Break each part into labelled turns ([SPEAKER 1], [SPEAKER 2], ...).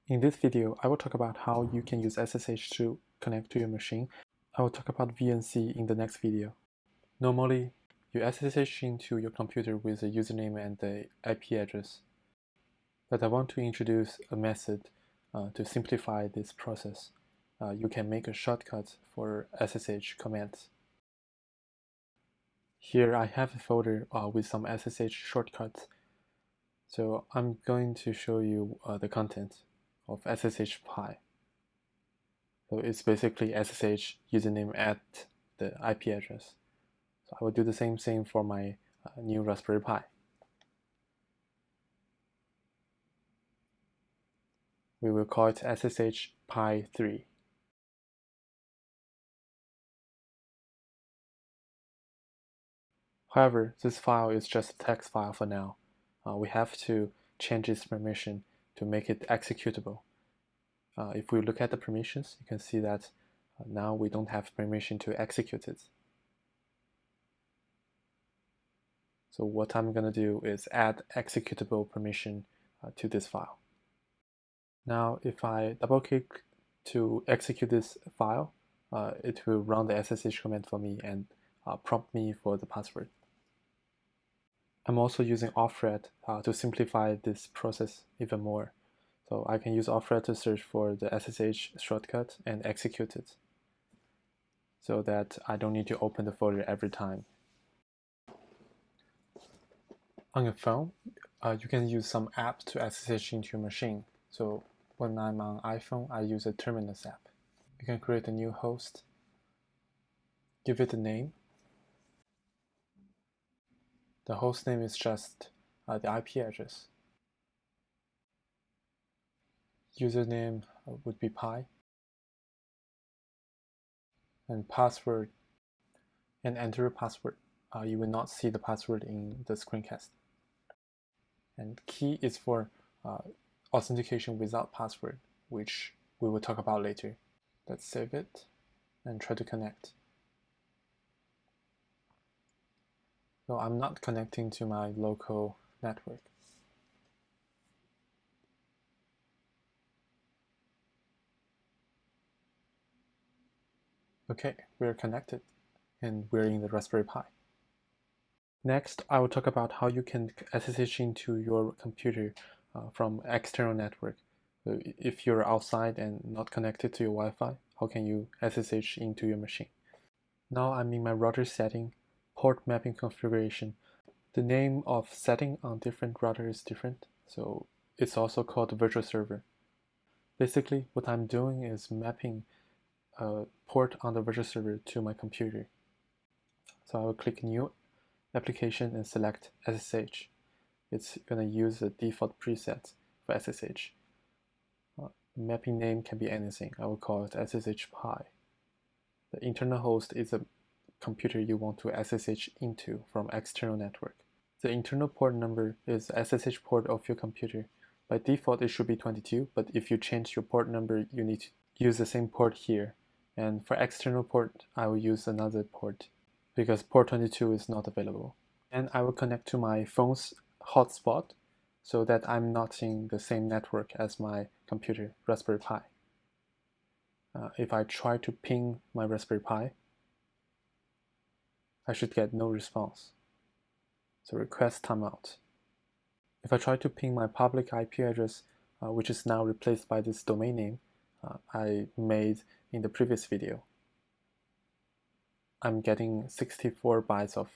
[SPEAKER 1] In this video, I will talk about how you can use SSH to connect to your machine. I will talk about VNC in the next video. Normally, you SSH into your computer with a username and the IP address. But I want to introduce a method to simplify this process. You can make a shortcut for SSH commands. Here I have a folder with some SSH shortcuts. So I'm going to show you the content of SSH Pi. So it's basically SSH username at the IP address. So I will do the same thing for my new Raspberry Pi. We will call it SSH Pi 3. However, this file is just a text file for now. We have to change its permission to make it executable. If we look at the permissions, you can see that now we don't have permission to execute it. So what I'm going to do is add executable permission to this file. Now, if I double-click to execute this file, it will run the SSH command for me and prompt me for the password. I'm also using offred to simplify this process even more. So I can use offred to search for the SSH shortcut and execute it, so that I don't need to open the folder every time. On your phone, you can use some apps to SSH into your machine. So when I'm on iPhone, I use a Terminus app. You can create a new host, give it a name. The host name is just the IP address. Username would be Pi. And password, and enter a password. You will not see the password in the screencast. And key is for authentication without password, which we will talk about later. Let's save it and try to connect. So I'm not connecting to my local network. Okay, we're connected and we're in the Raspberry Pi. Next, I will talk about how you can SSH into your computer from external network. So if you're outside and not connected to your Wi-Fi, how can you SSH into your machine? Now I'm in my router setting, port mapping configuration. The name of setting on different routers is different, so it's also called virtual server. Basically, what I'm doing is mapping a port on the virtual server to my computer. So I will click New Application and select SSH. It's going to use the default preset for SSH. Mapping name can be anything. I will call it SSH Pi. The internal host is a computer you want to SSH into from external network. The internal port number is the SSH port of your computer. By default, it should be 22, but if you change your port number, you need to use the same port here. And for external port, I will use another port because port 22 is not available. And I will connect to my phone's hotspot so that I'm not in the same network as my computer, Raspberry Pi. If I try to ping my Raspberry Pi, I should get no response. So request timeout. If I try to ping my public IP address, which is now replaced by this domain name I made in the previous video, I'm getting 64 bytes of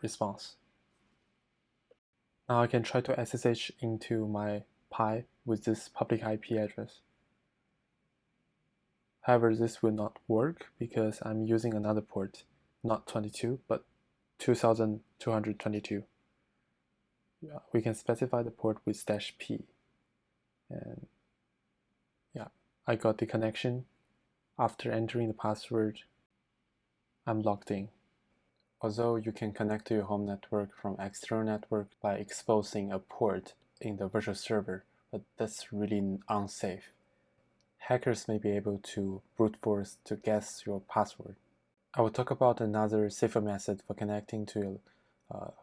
[SPEAKER 1] response. Now I can try to SSH into my Pi with this public IP address. However, this will not work because I'm using another port, not 22, but 2222. We can specify the port with -p. And yeah, I got the connection. After entering the password, I'm logged in. Although you can connect to your home network from external network by exposing a port in the virtual server, but that's really unsafe. Hackers may be able to brute force to guess your password. I will talk about another safer method for connecting to your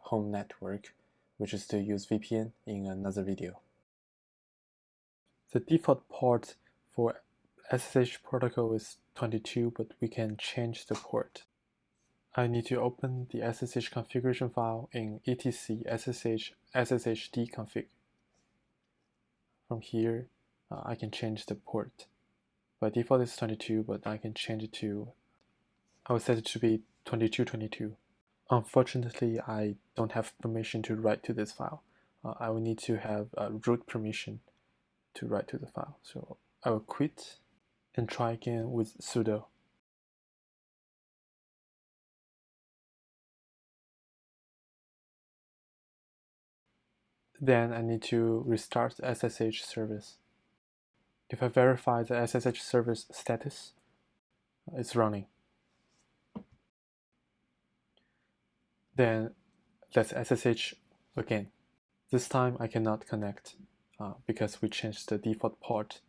[SPEAKER 1] home network, which is to use VPN in another video. The default port for SSH protocol is 22, but we can change the port. I need to open the SSH configuration file in etc ssh sshd config. From here, I can change the port. By default it's 22, but I can change it to, I will set it to be 2222. Unfortunately, I don't have permission to write to this file. I will need to have root permission to write to the file. So I will quit and try again with sudo. Then I need to restart the SSH service. If I verify the SSH service status, it's running. Then let's SSH again. This time I cannot connect because we changed the default port.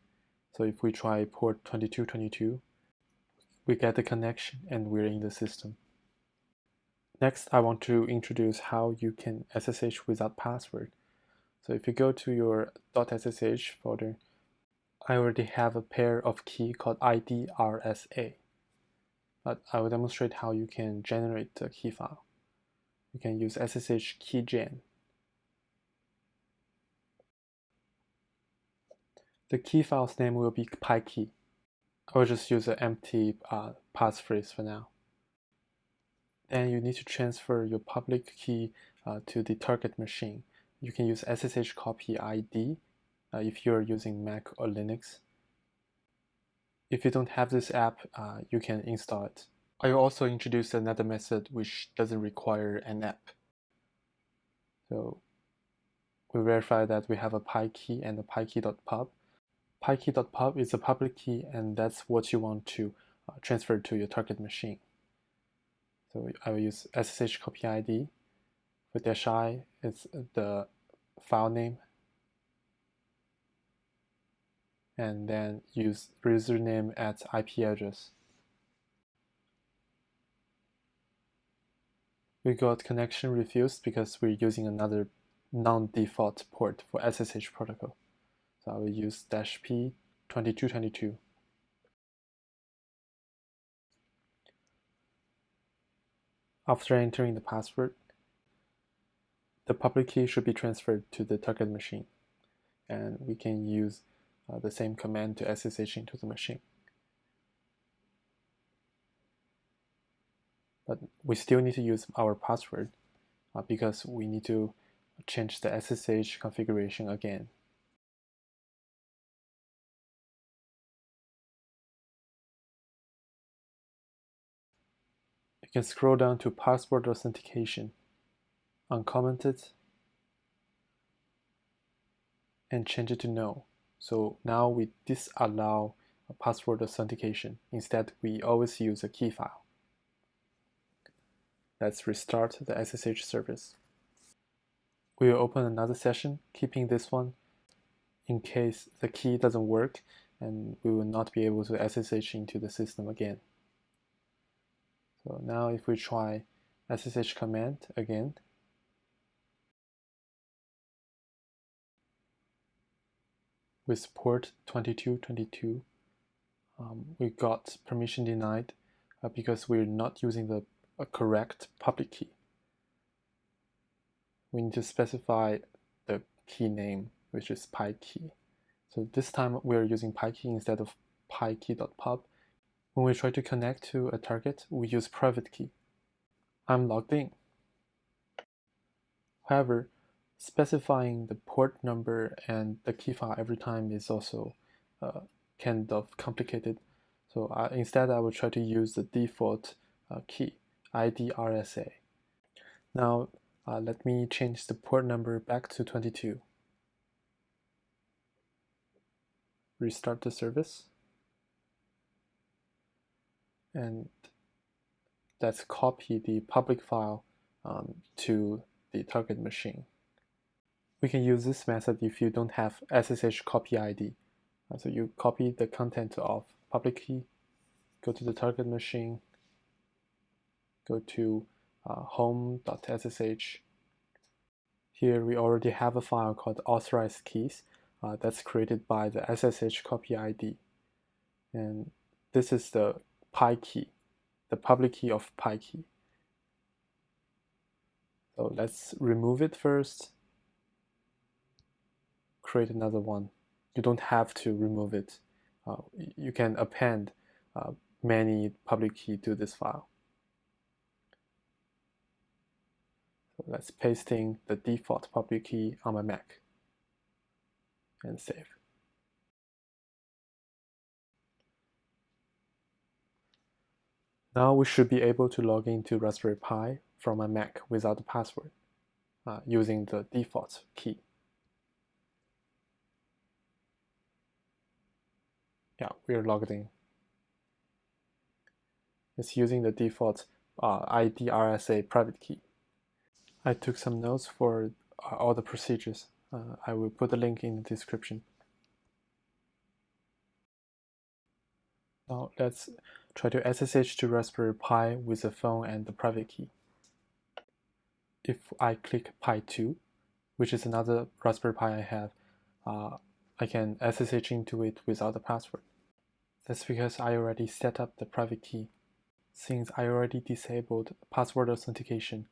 [SPEAKER 1] So if we try port 2222, we get the connection and we're in the system. Next, I want to introduce how you can SSH without password. So if you go to your .ssh folder, I already have a pair of key called IDRSA. But I will demonstrate how you can generate the key file. You can use SSH keygen. The key file's name will be PyKey. I will just use an empty passphrase for now. Then you need to transfer your public key to the target machine. You can use SSH copy ID if you're using Mac or Linux. If you don't have this app, you can install it. I will also introduce another method which doesn't require an app. So we verify that we have a PyKey and a PyKey.pub. PyKey.pub is a public key, and that's what you want to transfer to your target machine. So I will use SSH copy ID. For -i, it's the file name. And then use username at IP address. We got connection refused because we're using another non-default port for SSH protocol. So I will use -p 2222. After entering the password, the public key should be transferred to the target machine, and we can use the same command to SSH into the machine. But we still need to use our password because we need to change the SSH configuration again. You can scroll down to password authentication, uncomment it, and change it to no. So now we disallow password authentication. Instead, we always use a key file. Let's restart the SSH service. We will open another session, keeping this one in case the key doesn't work and we will not be able to SSH into the system again. So now if we try SSH command again, with port 2222, we got permission denied because we're not using the correct public key. We need to specify the key name, which is PyKey. So this time we're using PyKey instead of PyKey.pub. When we try to connect to a target, we use private key. I'm logged in. However, specifying the port number and the key file every time is also kind of complicated. So instead, I will try to use the default key, IDRSA. Now, let me change the port number back to 22. Restart the service. And let's copy the public file to the target machine. We can use this method if you don't have SSH copy ID. So you copy the content of public key, go to the target machine, go to home.ssh. Here we already have a file called authorized keys. that's created by the SSH copy ID. And this is the Pi key, the public key of Pi key. So let's remove it first, create another one. You don't have to remove it. You can append many public key to this file. So let's paste in the default public key on my Mac and save. Now we should be able to log into Raspberry Pi from my Mac without a password using the default key. Yeah, we are logged in. It's using the default ID RSA private key. I took some notes for all the procedures. I will put the link in the description. Now let's try to SSH to Raspberry Pi with the phone and the private key. If I click Pi 2, which is another Raspberry Pi I have, I can SSH into it without a password. That's because I already set up the private key. Since I already disabled password authentication,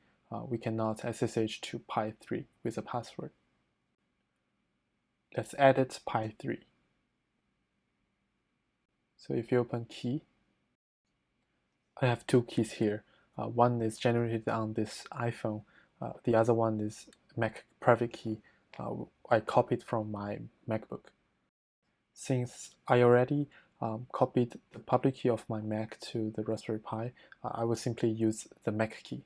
[SPEAKER 1] we cannot SSH to Pi 3 with a password. Let's edit Pi 3. So if you open key, I have two keys here. One is generated on this iPhone. The other one is Mac private key. I copied from my MacBook. Since I already copied the public key of my Mac to the Raspberry Pi, I will simply use the Mac key.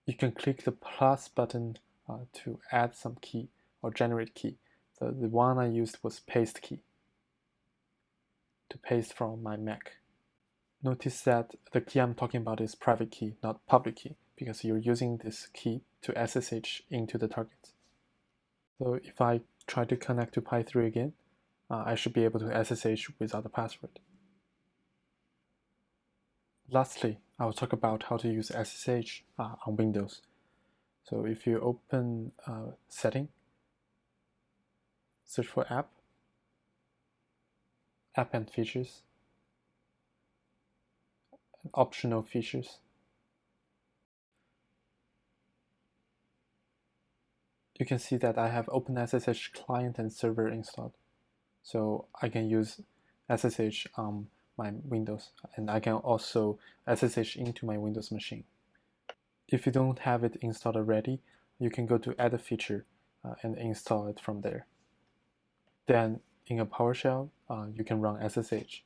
[SPEAKER 1] You can click the plus button to add some key or generate key. The one I used was paste key to paste from my Mac. Notice that the key I'm talking about is private key, not public key, because you're using this key to SSH into the target. So if I try to connect to Pi 3 again, I should be able to SSH without a password. Lastly, I'll talk about how to use SSH on Windows. So if you open Setting, search for App and Features, and Optional Features. You can see that I have OpenSSH client and server installed. So I can use SSH on my Windows, and I can also SSH into my Windows machine. If you don't have it installed already, you can go to Add a Feature and install it from there. Then in a PowerShell, you can run SSH,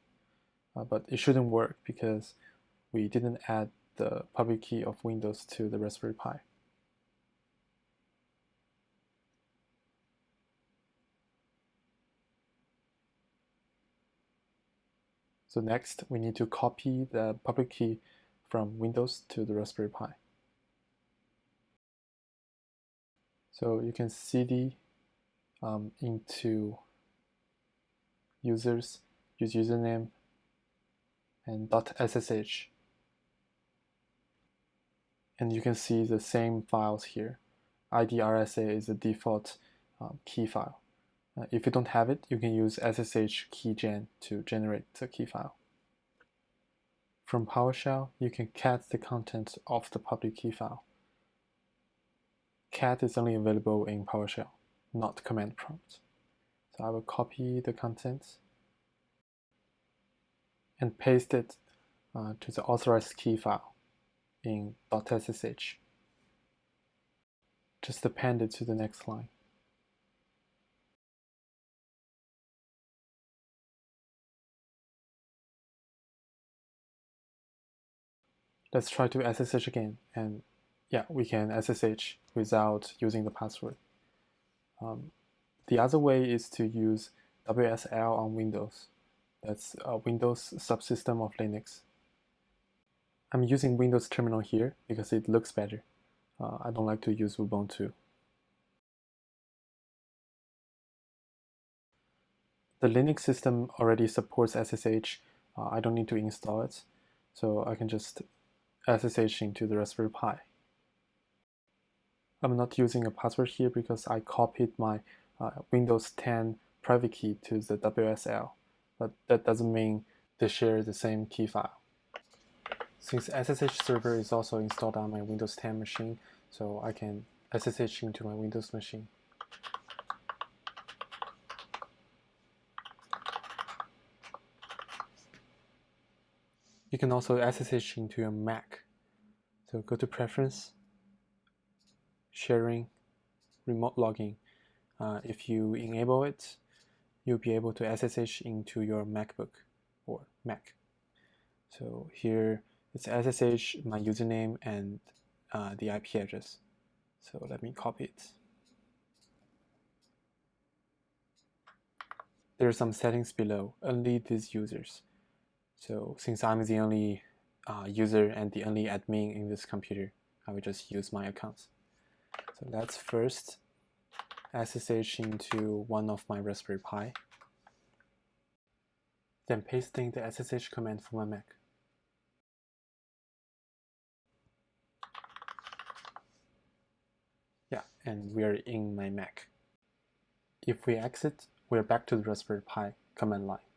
[SPEAKER 1] but it shouldn't work because we didn't add the public key of Windows to the Raspberry Pi. So next, we need to copy the public key from Windows to the Raspberry Pi. So you can cd into users, use username, and .ssh. And you can see the same files here. IDRSA is the default key file. If you don't have it, you can use SSH keygen to generate the key file. From PowerShell, you can cat the contents of the public key file. Cat is only available in PowerShell, not command prompt. So I will copy the contents and paste it to the authorized key file in .ssh. Just append it to the next line. Let's try to SSH again, and yeah, we can SSH without using the password. The other way is to use WSL on Windows. That's a Windows subsystem of Linux. I'm using Windows Terminal here because it looks better. I don't like to use Ubuntu. The Linux system already supports SSH. I don't need to install it, so I can just SSH into the Raspberry Pi. I'm not using a password here because I copied my Windows 10 private key to the WSL, but that doesn't mean they share the same key file. Since SSH server is also installed on my Windows 10 machine, so I can SSH into my Windows machine. You can also SSH into your Mac. So go to Preference, Sharing, Remote Logging. If you enable it, you'll be able to SSH into your MacBook or Mac. So here it's SSH, my username, and the IP address. So let me copy it. There are some settings below, only these users. So since I'm the only user and the only admin in this computer, I will just use my accounts. So let's first SSH into one of my Raspberry Pi, then pasting the SSH command for my Mac. Yeah, and we're in my Mac. If we exit, we're back to the Raspberry Pi command line.